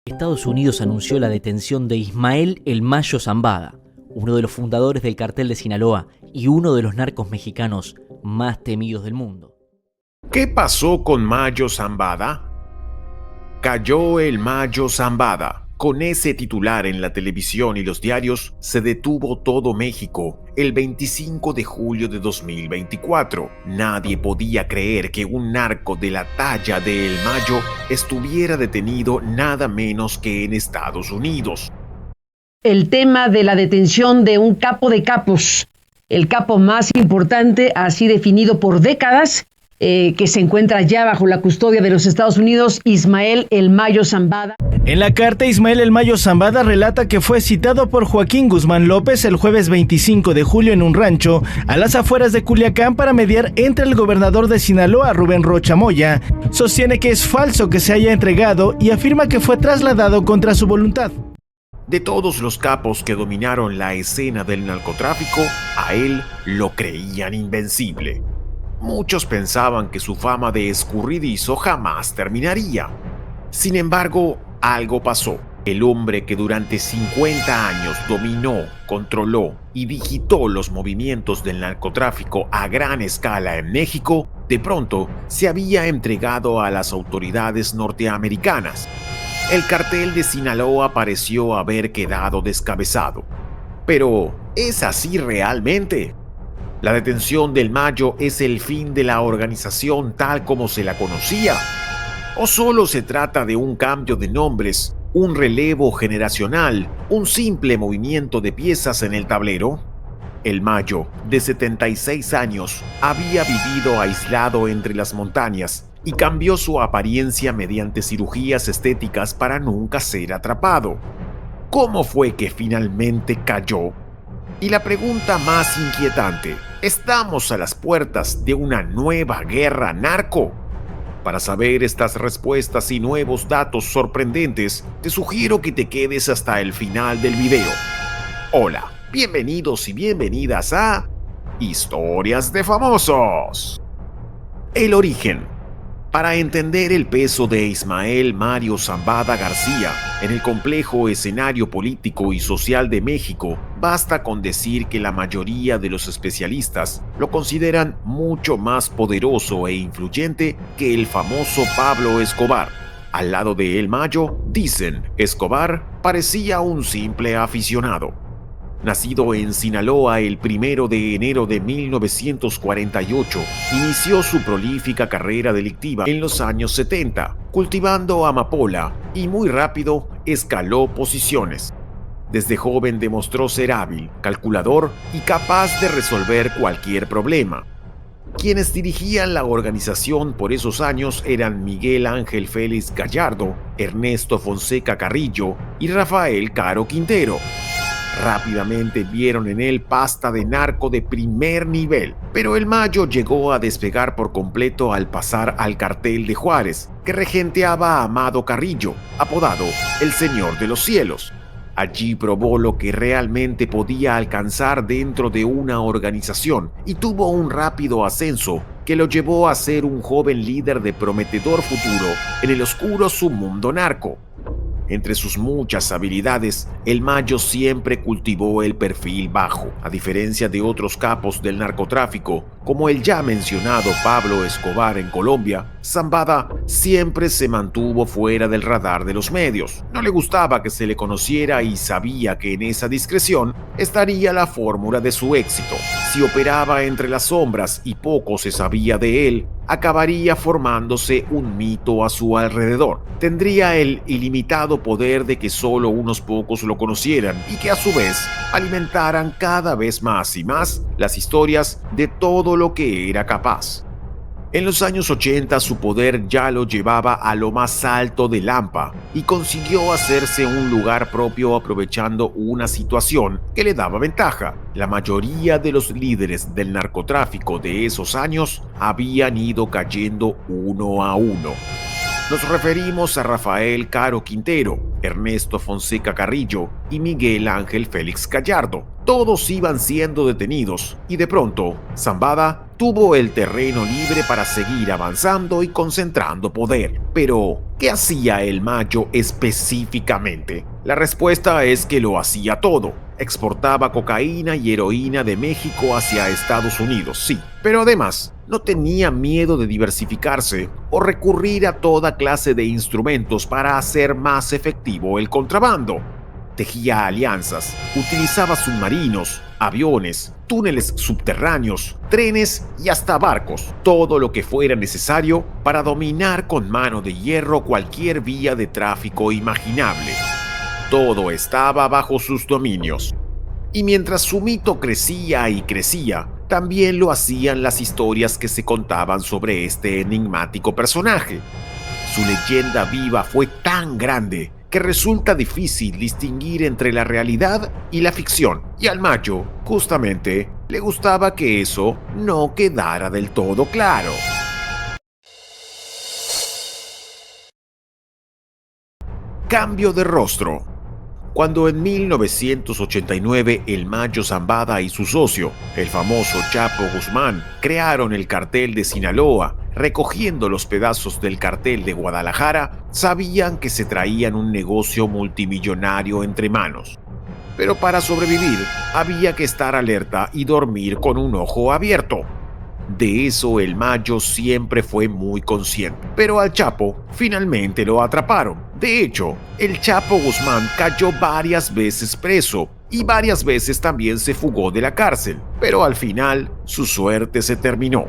Estados Unidos anunció la detención de Ismael El Mayo Zambada, uno de los fundadores del Cartel de Sinaloa y uno de los narcos mexicanos más temidos del mundo. ¿Qué pasó con Mayo Zambada? Cayó el Mayo Zambada. Con ese titular en la televisión y los diarios, se detuvo todo México el 25 de julio de 2024. Nadie podía creer que un narco de la talla de El Mayo estuviera detenido nada menos que en Estados Unidos. El tema de la detención de un capo de capos, el capo más importante, así definido por décadas, que se encuentra ya bajo la custodia de los Estados Unidos, Ismael El Mayo Zambada. En la carta, Ismael El Mayo Zambada relata que fue citado por Joaquín Guzmán López el jueves 25 de julio en un rancho a las afueras de Culiacán para mediar entre el gobernador de Sinaloa, Rubén Rocha Moya. Sostiene que es falso que se haya entregado y afirma que fue trasladado contra su voluntad. De todos los capos que dominaron la escena del narcotráfico, a él lo creían invencible. Muchos pensaban que su fama de escurridizo jamás terminaría. Sin embargo, algo pasó. El hombre que durante 50 años dominó, controló y digitó los movimientos del narcotráfico a gran escala en México, de pronto se había entregado a las autoridades norteamericanas. El cartel de Sinaloa pareció haber quedado descabezado. Pero, ¿es así realmente? ¿La detención del Mayo es el fin de la organización tal como se la conocía? ¿O solo se trata de un cambio de nombres, un relevo generacional, un simple movimiento de piezas en el tablero? El Mayo, de 76 años, había vivido aislado entre las montañas y cambió su apariencia mediante cirugías estéticas para nunca ser atrapado. ¿Cómo fue que finalmente cayó? Y la pregunta más inquietante, ¿estamos a las puertas de una nueva guerra narco? Para saber estas respuestas y nuevos datos sorprendentes, te sugiero que te quedes hasta el final del video. Hola, bienvenidos y bienvenidas a Historias de Famosos. El origen. Para entender el peso de Ismael Mario Zambada García en el complejo escenario político y social de México, basta con decir que la mayoría de los especialistas lo consideran mucho más poderoso e influyente que el famoso Pablo Escobar. Al lado de El Mayo, dicen, Escobar parecía un simple aficionado. Nacido en Sinaloa el 1 de enero de 1948, inició su prolífica carrera delictiva en los años 70, cultivando amapola y muy rápido escaló posiciones. Desde joven demostró ser hábil, calculador y capaz de resolver cualquier problema. Quienes dirigían la organización por esos años eran Miguel Ángel Félix Gallardo, Ernesto Fonseca Carrillo y Rafael Caro Quintero. Rápidamente vieron en él pasta de narco de primer nivel, pero El Mayo llegó a despegar por completo al pasar al cartel de Juárez, que regenteaba a Amado Carrillo, apodado el Señor de los Cielos. Allí probó lo que realmente podía alcanzar dentro de una organización y tuvo un rápido ascenso que lo llevó a ser un joven líder de prometedor futuro en el oscuro submundo narco. Entre sus muchas habilidades, El Mayo siempre cultivó el perfil bajo. A diferencia de otros capos del narcotráfico, como el ya mencionado Pablo Escobar en Colombia, Zambada siempre se mantuvo fuera del radar de los medios. No le gustaba que se le conociera y sabía que en esa discreción estaría la fórmula de su éxito. Si operaba entre las sombras y poco se sabía de él, acabaría formándose un mito a su alrededor. Tendría el ilimitado poder de que solo unos pocos lo conocieran y que a su vez alimentaran cada vez más y más las historias de todo lo que era capaz. En los años 80 su poder ya lo llevaba a lo más alto de Lampa y consiguió hacerse un lugar propio aprovechando una situación que le daba ventaja. La mayoría de los líderes del narcotráfico de esos años habían ido cayendo uno a uno. Nos referimos a Rafael Caro Quintero, Ernesto Fonseca Carrillo y Miguel Ángel Félix Gallardo. Todos iban siendo detenidos y de pronto Zambada tuvo el terreno libre para seguir avanzando y concentrando poder. Pero, ¿qué hacía el Mayo específicamente? La respuesta es que lo hacía todo. Exportaba cocaína y heroína de México hacia Estados Unidos, sí, pero además no tenía miedo de diversificarse o recurrir a toda clase de instrumentos para hacer más efectivo el contrabando. Tejía alianzas, utilizaba submarinos, aviones, túneles subterráneos, trenes y hasta barcos, todo lo que fuera necesario para dominar con mano de hierro cualquier vía de tráfico imaginable. Todo estaba bajo sus dominios. Y mientras su mito crecía y crecía, también lo hacían las historias que se contaban sobre este enigmático personaje. Su leyenda viva fue tan grande que resulta difícil distinguir entre la realidad y la ficción. Y al Mayo, justamente, le gustaba que eso no quedara del todo claro. Cambio de rostro. Cuando en 1989 el Mayo Zambada y su socio, el famoso Chapo Guzmán, crearon el cartel de Sinaloa, recogiendo los pedazos del cartel de Guadalajara, sabían que se traían un negocio multimillonario entre manos. Pero para sobrevivir, había que estar alerta y dormir con un ojo abierto. De eso el Mayo siempre fue muy consciente. Pero al Chapo finalmente lo atraparon. De hecho, el Chapo Guzmán cayó varias veces preso y varias veces también se fugó de la cárcel. Pero al final, su suerte se terminó.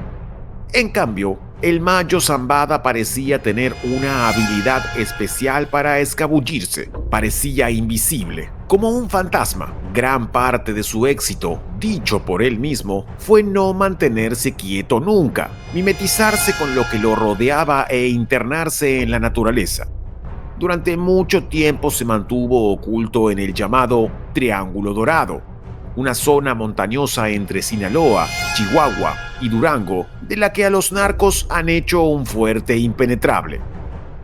En cambio, el Mayo Zambada parecía tener una habilidad especial para escabullirse. Parecía invisible, como un fantasma. Gran parte de su éxito, dicho por él mismo, fue no mantenerse quieto nunca, mimetizarse con lo que lo rodeaba e internarse en la naturaleza. Durante mucho tiempo se mantuvo oculto en el llamado Triángulo Dorado, una zona montañosa entre Sinaloa, Chihuahua y Durango, de la que a los narcos han hecho un fuerte impenetrable.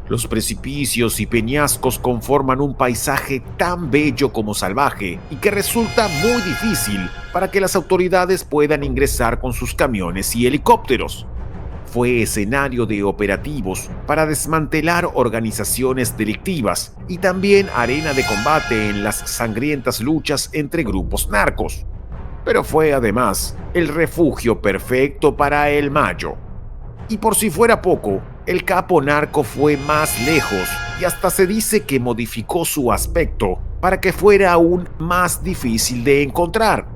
Los precipicios y peñascos conforman un paisaje tan bello como salvaje y que resulta muy difícil para que las autoridades puedan ingresar con sus camiones y helicópteros. Fue escenario de operativos para desmantelar organizaciones delictivas y también arena de combate en las sangrientas luchas entre grupos narcos. Pero fue además el refugio perfecto para el Mayo. Y por si fuera poco, el capo narco fue más lejos y hasta se dice que modificó su aspecto para que fuera aún más difícil de encontrar.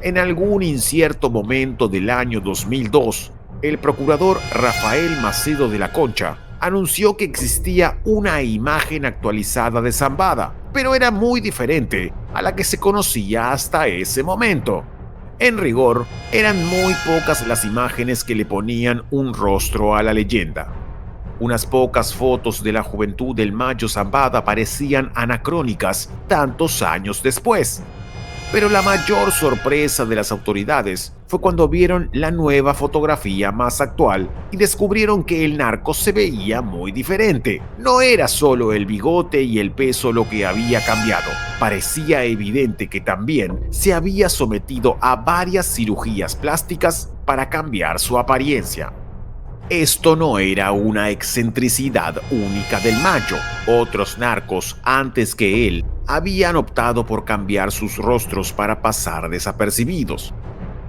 En algún incierto momento del año 2002, el procurador Rafael Macedo de la Concha anunció que existía una imagen actualizada de Zambada, pero era muy diferente a la que se conocía hasta ese momento. En rigor, eran muy pocas las imágenes que le ponían un rostro a la leyenda. Unas pocas fotos de la juventud del Mayo Zambada parecían anacrónicas tantos años después. Pero la mayor sorpresa de las autoridades fue cuando vieron la nueva fotografía más actual y descubrieron que el narco se veía muy diferente. No era solo el bigote y el peso lo que había cambiado. Parecía evidente que también se había sometido a varias cirugías plásticas para cambiar su apariencia. Esto no era una excentricidad única del Mayo. Otros narcos, antes que él, habían optado por cambiar sus rostros para pasar desapercibidos.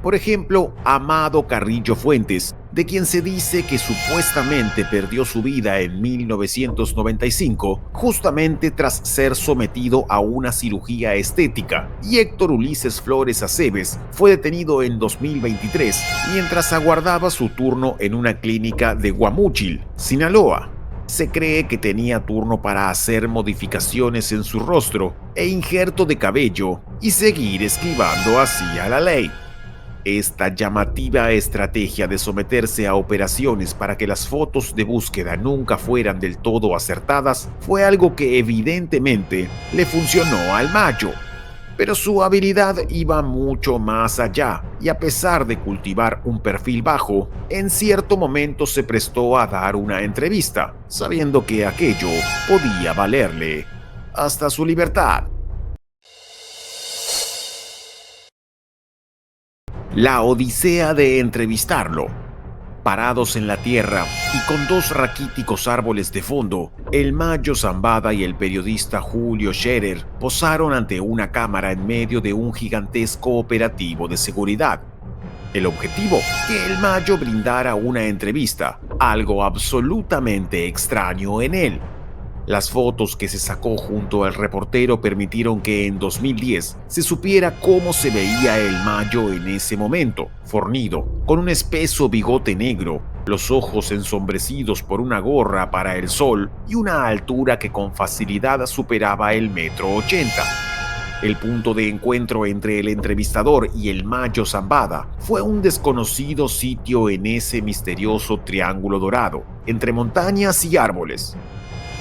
Por ejemplo, Amado Carrillo Fuentes, de quien se dice que supuestamente perdió su vida en 1995, justamente tras ser sometido a una cirugía estética, y Héctor Ulises Flores Aceves fue detenido en 2023 mientras aguardaba su turno en una clínica de Guamúchil, Sinaloa. Se cree que tenía turno para hacer modificaciones en su rostro e injerto de cabello y seguir esquivando así a la ley. Esta llamativa estrategia de someterse a operaciones para que las fotos de búsqueda nunca fueran del todo acertadas fue algo que evidentemente le funcionó al Mayo. Pero su habilidad iba mucho más allá, y a pesar de cultivar un perfil bajo, en cierto momento se prestó a dar una entrevista, sabiendo que aquello podía valerle hasta su libertad. La odisea de entrevistarlo. Parados en la tierra y con dos raquíticos árboles de fondo, el Mayo Zambada y el periodista Julio Scherer posaron ante una cámara en medio de un gigantesco operativo de seguridad. El objetivo, que el Mayo brindara una entrevista, algo absolutamente extraño en él. Las fotos que se sacó junto al reportero permitieron que en 2010 se supiera cómo se veía el Mayo en ese momento, fornido, con un espeso bigote negro, los ojos ensombrecidos por una gorra para el sol y una altura que con facilidad superaba el 1,80 m. El punto de encuentro entre el entrevistador y el Mayo Zambada fue un desconocido sitio en ese misterioso triángulo dorado, entre montañas y árboles.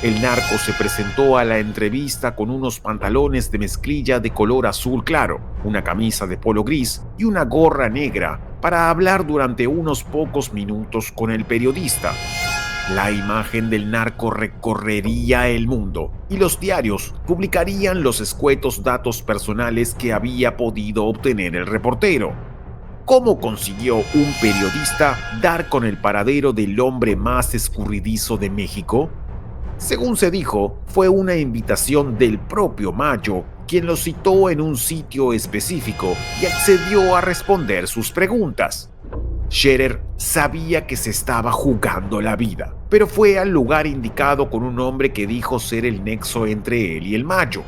El narco se presentó a la entrevista con unos pantalones de mezclilla de color azul claro, una camisa de polo gris y una gorra negra para hablar durante unos pocos minutos con el periodista. La imagen del narco recorrería el mundo y los diarios publicarían los escuetos datos personales que había podido obtener el reportero. ¿Cómo consiguió un periodista dar con el paradero del hombre más escurridizo de México? Según se dijo, fue una invitación del propio Mayo, quien lo citó en un sitio específico y accedió a responder sus preguntas. Scherer sabía que se estaba jugando la vida, pero fue al lugar indicado con un hombre que dijo ser el nexo entre él y el Mayo.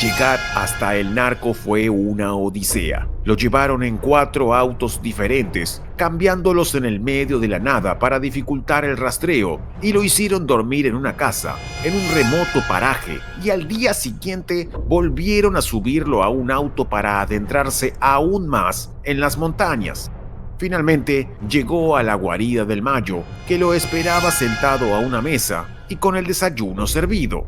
Llegar hasta el narco fue una odisea. Lo llevaron en 4 autos diferentes, cambiándolos en el medio de la nada para dificultar el rastreo, y lo hicieron dormir en una casa, en un remoto paraje, y al día siguiente volvieron a subirlo a un auto para adentrarse aún más en las montañas. Finalmente llegó a la guarida del Mayo, que lo esperaba sentado a una mesa y con el desayuno servido.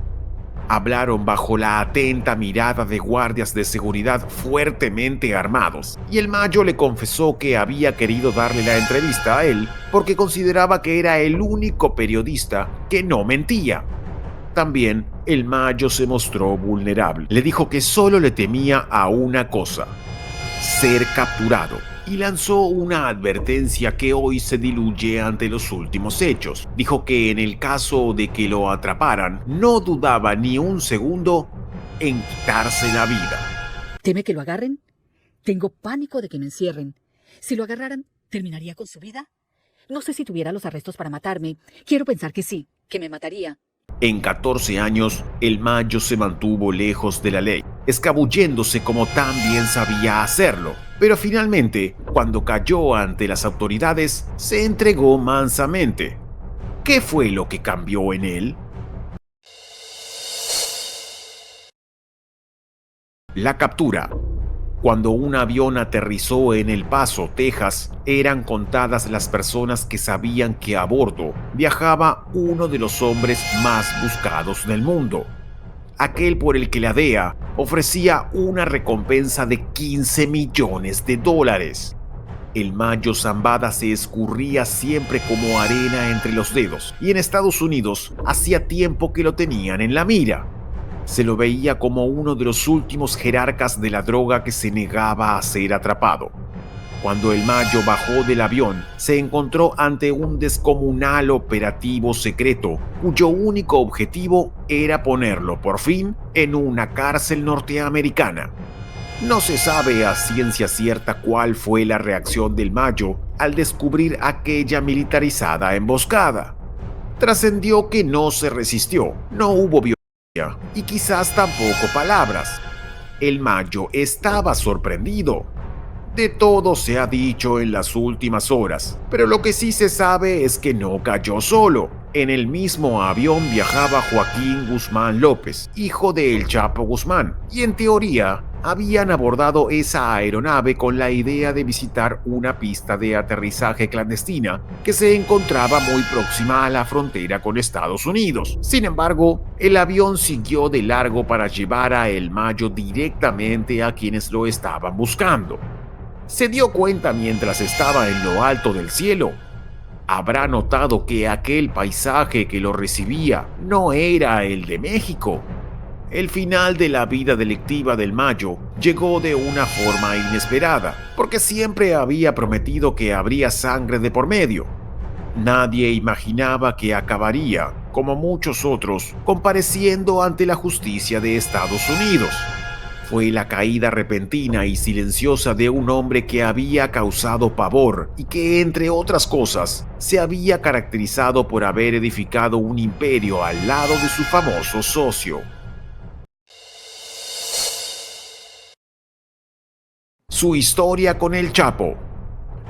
Hablaron bajo la atenta mirada de guardias de seguridad fuertemente armados, y el Mayo le confesó que había querido darle la entrevista a él porque consideraba que era el único periodista que no mentía. También el Mayo se mostró vulnerable. Le dijo que solo le temía a una cosa: ser capturado. Y lanzó una advertencia que hoy se diluye ante los últimos hechos. Dijo que en el caso de que lo atraparan, no dudaba ni un segundo en quitarse la vida. ¿Teme que lo agarren? Tengo pánico de que me encierren. Si lo agarraran, ¿terminaría con su vida? No sé si tuviera los arrestos para matarme. Quiero pensar que sí, que me mataría. En 14 años, el Mayo se mantuvo lejos de la ley, escabulléndose como tan bien sabía hacerlo. Pero finalmente, cuando cayó ante las autoridades, se entregó mansamente. ¿Qué fue lo que cambió en él? La captura. Cuando un avión aterrizó en El Paso, Texas, eran contadas las personas que sabían que a bordo viajaba uno de los hombres más buscados del mundo. Aquel por el que la DEA ofrecía una recompensa de $15 millones. El Mayo Zambada se escurría siempre como arena entre los dedos, y en Estados Unidos hacía tiempo que lo tenían en la mira. Se lo veía como uno de los últimos jerarcas de la droga que se negaba a ser atrapado. Cuando el Mayo bajó del avión, se encontró ante un descomunal operativo secreto, cuyo único objetivo era ponerlo por fin en una cárcel norteamericana. No se sabe a ciencia cierta cuál fue la reacción del Mayo al descubrir aquella militarizada emboscada. Trascendió que no se resistió, no hubo violencia y quizás tampoco palabras. El Mayo estaba sorprendido. De todo se ha dicho en las últimas horas, pero lo que sí se sabe es que no cayó solo. En el mismo avión viajaba Joaquín Guzmán López, hijo de El Chapo Guzmán, y en teoría habían abordado esa aeronave con la idea de visitar una pista de aterrizaje clandestina que se encontraba muy próxima a la frontera con Estados Unidos. Sin embargo, el avión siguió de largo para llevar a El Mayo directamente a quienes lo estaban buscando. Se dio cuenta mientras estaba en lo alto del cielo. Habrá notado que aquel paisaje que lo recibía no era el de México. El final de la vida delictiva del Mayo llegó de una forma inesperada, porque siempre había prometido que habría sangre de por medio. Nadie imaginaba que acabaría, como muchos otros, compareciendo ante la justicia de Estados Unidos. Fue la caída repentina y silenciosa de un hombre que había causado pavor y que, entre otras cosas, se había caracterizado por haber edificado un imperio al lado de su famoso socio. Su historia con el Chapo.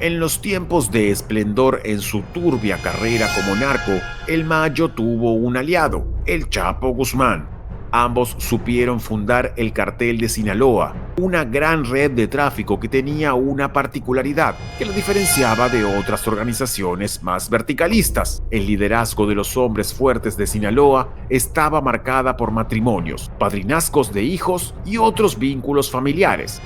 En los tiempos de esplendor en su turbia carrera como narco, el Mayo tuvo un aliado, el Chapo Guzmán. Ambos supieron fundar el Cartel de Sinaloa, una gran red de tráfico que tenía una particularidad que lo diferenciaba de otras organizaciones más verticalistas. El liderazgo de los hombres fuertes de Sinaloa estaba marcada por matrimonios, padrinazgos de hijos y otros vínculos familiares.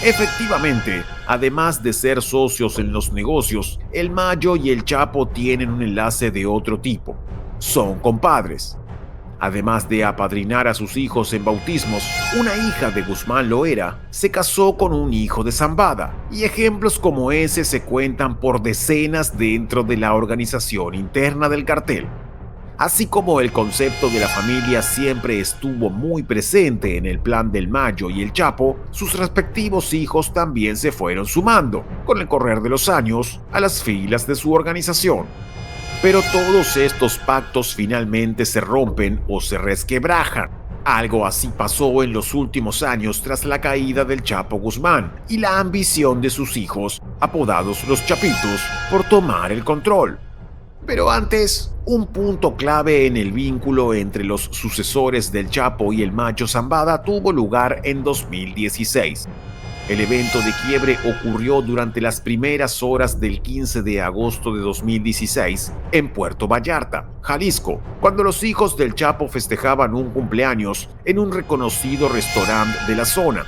Efectivamente, además de ser socios en los negocios, el Mayo y el Chapo tienen un enlace de otro tipo. Son compadres. Además de apadrinar a sus hijos en bautismos, una hija de Guzmán Loera se casó con un hijo de Zambada, y ejemplos como ese se cuentan por decenas dentro de la organización interna del cartel. Así como el concepto de la familia siempre estuvo muy presente en el plan del Mayo y el Chapo, sus respectivos hijos también se fueron sumando, con el correr de los años, a las filas de su organización. Pero todos estos pactos finalmente se rompen o se resquebrajan. Algo así pasó en los últimos años tras la caída del Chapo Guzmán y la ambición de sus hijos, apodados los Chapitos, por tomar el control. Pero antes, un punto clave en el vínculo entre los sucesores del Chapo y el Mayo Zambada tuvo lugar en 2016. El evento de quiebre ocurrió durante las primeras horas del 15 de agosto de 2016 en Puerto Vallarta, Jalisco, cuando los hijos del Chapo festejaban un cumpleaños en un reconocido restaurante de la zona.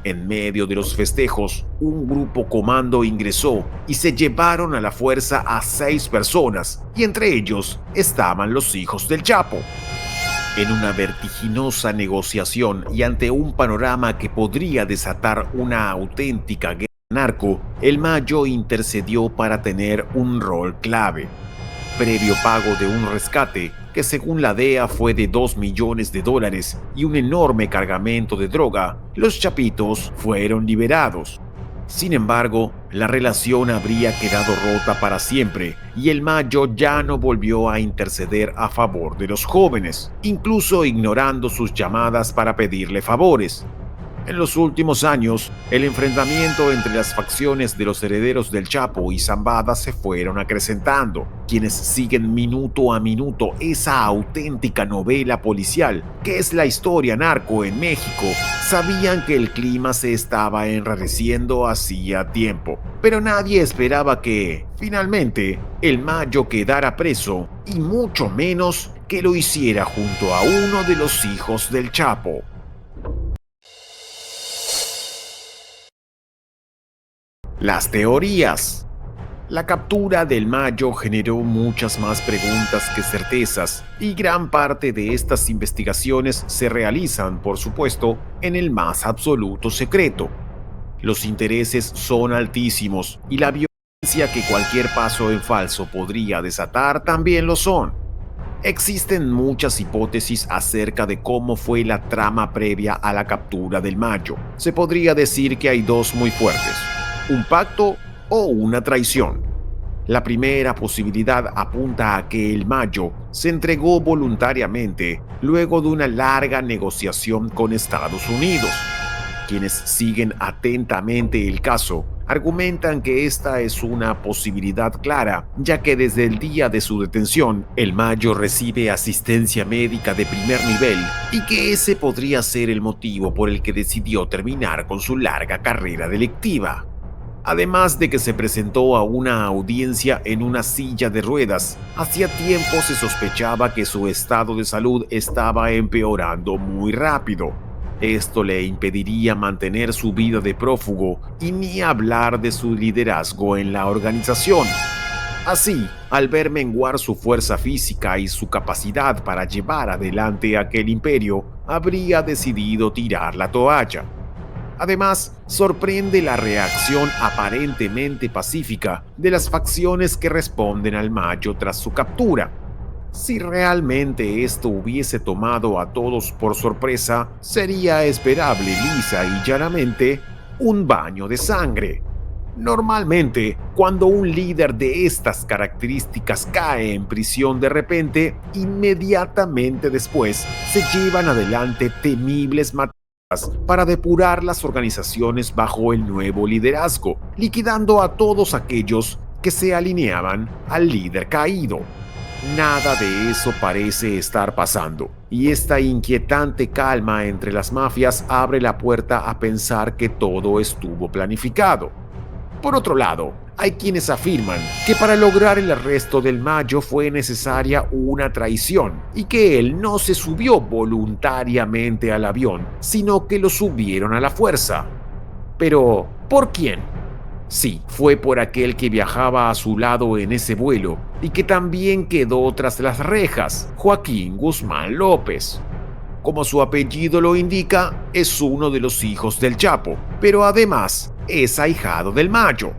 En medio de los festejos, un grupo comando ingresó y se llevaron a la fuerza a 6 personas, y entre ellos estaban los hijos del Chapo. En una vertiginosa negociación y ante un panorama que podría desatar una auténtica guerra narco, el Mayo intercedió para tener un rol clave. Previo pago de un rescate que según la DEA fue de $2 millones y un enorme cargamento de droga, los Chapitos fueron liberados. Sin embargo, la relación habría quedado rota para siempre y el Mayo ya no volvió a interceder a favor de los jóvenes, incluso ignorando sus llamadas para pedirle favores. En los últimos años, el enfrentamiento entre las facciones de los herederos del Chapo y Zambada se fueron acrecentando. Quienes siguen minuto a minuto esa auténtica novela policial que es la historia narco en México, sabían que el clima se estaba enrareciendo hacía tiempo. Pero nadie esperaba que, finalmente, el Mayo quedara preso y mucho menos que lo hiciera junto a uno de los hijos del Chapo. Las teorías. La captura del Mayo generó muchas más preguntas que certezas, y gran parte de estas investigaciones se realizan, por supuesto, en el más absoluto secreto. Los intereses son altísimos, y la violencia que cualquier paso en falso podría desatar también lo son. Existen muchas hipótesis acerca de cómo fue la trama previa a la captura del Mayo. Se podría decir que hay dos muy fuertes: un pacto o una traición. La primera posibilidad apunta a que el Mayo se entregó voluntariamente luego de una larga negociación con Estados Unidos. Quienes siguen atentamente el caso argumentan que esta es una posibilidad clara, ya que desde el día de su detención, el Mayo recibe asistencia médica de primer nivel y que ese podría ser el motivo por el que decidió terminar con su larga carrera delictiva. Además de que se presentó a una audiencia en una silla de ruedas, hacía tiempo se sospechaba que su estado de salud estaba empeorando muy rápido. Esto le impediría mantener su vida de prófugo y ni hablar de su liderazgo en la organización. Así, al ver menguar su fuerza física y su capacidad para llevar adelante aquel imperio, habría decidido tirar la toalla. Además, sorprende la reacción aparentemente pacífica de las facciones que responden al Mayo tras su captura. Si realmente esto hubiese tomado a todos por sorpresa, sería esperable lisa y llanamente un baño de sangre. Normalmente, cuando un líder de estas características cae en prisión de repente, inmediatamente después se llevan adelante temibles matanzas para depurar las organizaciones bajo el nuevo liderazgo, liquidando a todos aquellos que se alineaban al líder caído. Nada de eso parece estar pasando, y esta inquietante calma entre las mafias abre la puerta a pensar que todo estuvo planificado. Por otro lado, hay quienes afirman que para lograr el arresto del Mayo fue necesaria una traición y que él no se subió voluntariamente al avión, sino que lo subieron a la fuerza. Pero, ¿por quién? Sí, fue por aquel que viajaba a su lado en ese vuelo y que también quedó tras las rejas, Joaquín Guzmán López. Como su apellido lo indica, es uno de los hijos del Chapo, pero además es ahijado del Mayo.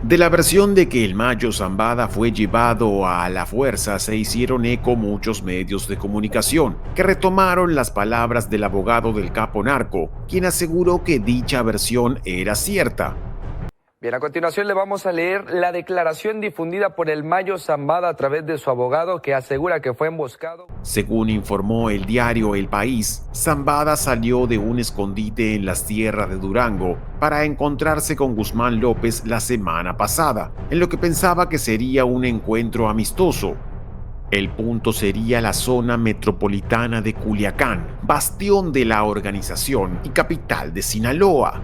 De la versión de que el Mayo Zambada fue llevado a la fuerza se hicieron eco muchos medios de comunicación, que retomaron las palabras del abogado del capo narco, quien aseguró que dicha versión era cierta. Bien, a continuación le vamos a leer la declaración difundida por el Mayo Zambada a través de su abogado, que asegura que fue emboscado. Según informó el diario El País, Zambada salió de un escondite en las tierras de Durango para encontrarse con Guzmán López la semana pasada, en lo que pensaba que sería un encuentro amistoso. El punto sería la zona metropolitana de Culiacán, bastión de la organización y capital de Sinaloa.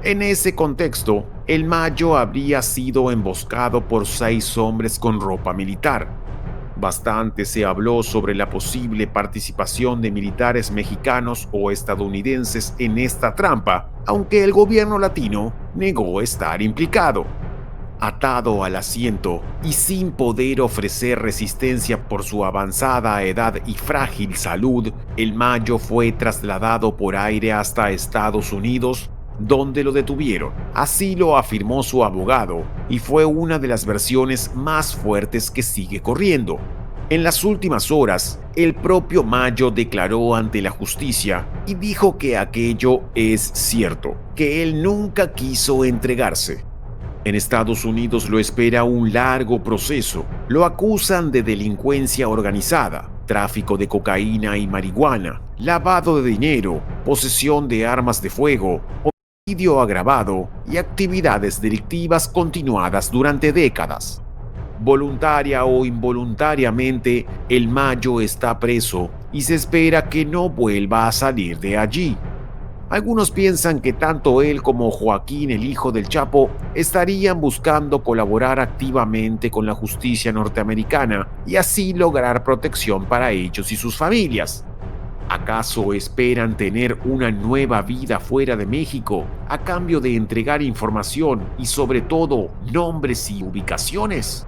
En ese contexto, el Mayo habría sido emboscado por 6 hombres con ropa militar. Bastante se habló sobre la posible participación de militares mexicanos o estadounidenses en esta trampa, aunque el gobierno latino negó estar implicado. Atado al asiento y sin poder ofrecer resistencia por su avanzada edad y frágil salud, el Mayo fue trasladado por aire hasta Estados Unidos, donde lo detuvieron. Así lo afirmó su abogado, y fue una de las versiones más fuertes que sigue corriendo. En las últimas horas, el propio Mayo declaró ante la justicia y dijo que aquello es cierto, que él nunca quiso entregarse. En Estados Unidos lo espera un largo proceso. Lo acusan de delincuencia organizada, tráfico de cocaína y marihuana, lavado de dinero, posesión de armas de fuego, homicidio agravado y actividades delictivas continuadas durante décadas. Voluntaria o involuntariamente, el Mayo está preso y se espera que no vuelva a salir de allí. Algunos piensan que tanto él como Joaquín, el hijo del Chapo, estarían buscando colaborar activamente con la justicia norteamericana y así lograr protección para ellos y sus familias. ¿Acaso esperan tener una nueva vida fuera de México a cambio de entregar información y sobre todo nombres y ubicaciones?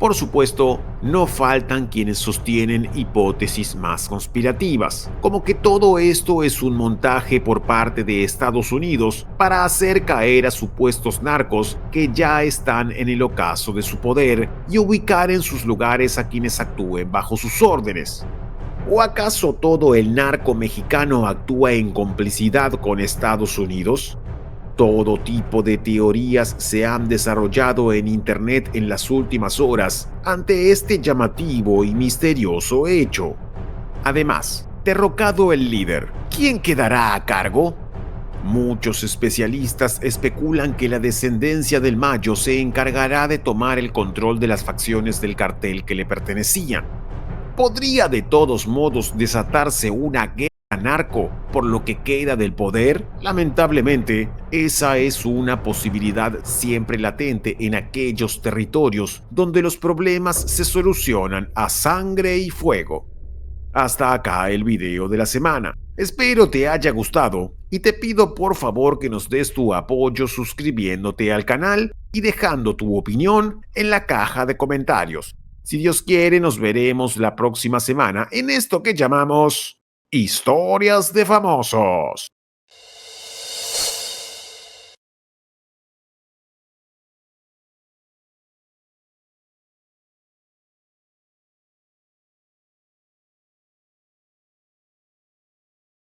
Por supuesto, no faltan quienes sostienen hipótesis más conspirativas, como que todo esto es un montaje por parte de Estados Unidos para hacer caer a supuestos narcos que ya están en el ocaso de su poder y ubicar en sus lugares a quienes actúen bajo sus órdenes. ¿O acaso todo el narco mexicano actúa en complicidad con Estados Unidos? Todo tipo de teorías se han desarrollado en Internet en las últimas horas ante este llamativo y misterioso hecho. Además, derrocado el líder, ¿quién quedará a cargo? Muchos especialistas especulan que la descendencia del Mayo se encargará de tomar el control de las facciones del cartel que le pertenecían. ¿Podría de todos modos desatarse una guerra narco por lo que queda del poder? Lamentablemente, esa es una posibilidad siempre latente en aquellos territorios donde los problemas se solucionan a sangre y fuego. Hasta acá el video de la semana. Espero te haya gustado y te pido por favor que nos des tu apoyo suscribiéndote al canal y dejando tu opinión en la caja de comentarios. Si Dios quiere, nos veremos la próxima semana en esto que llamamos Historias de famosos.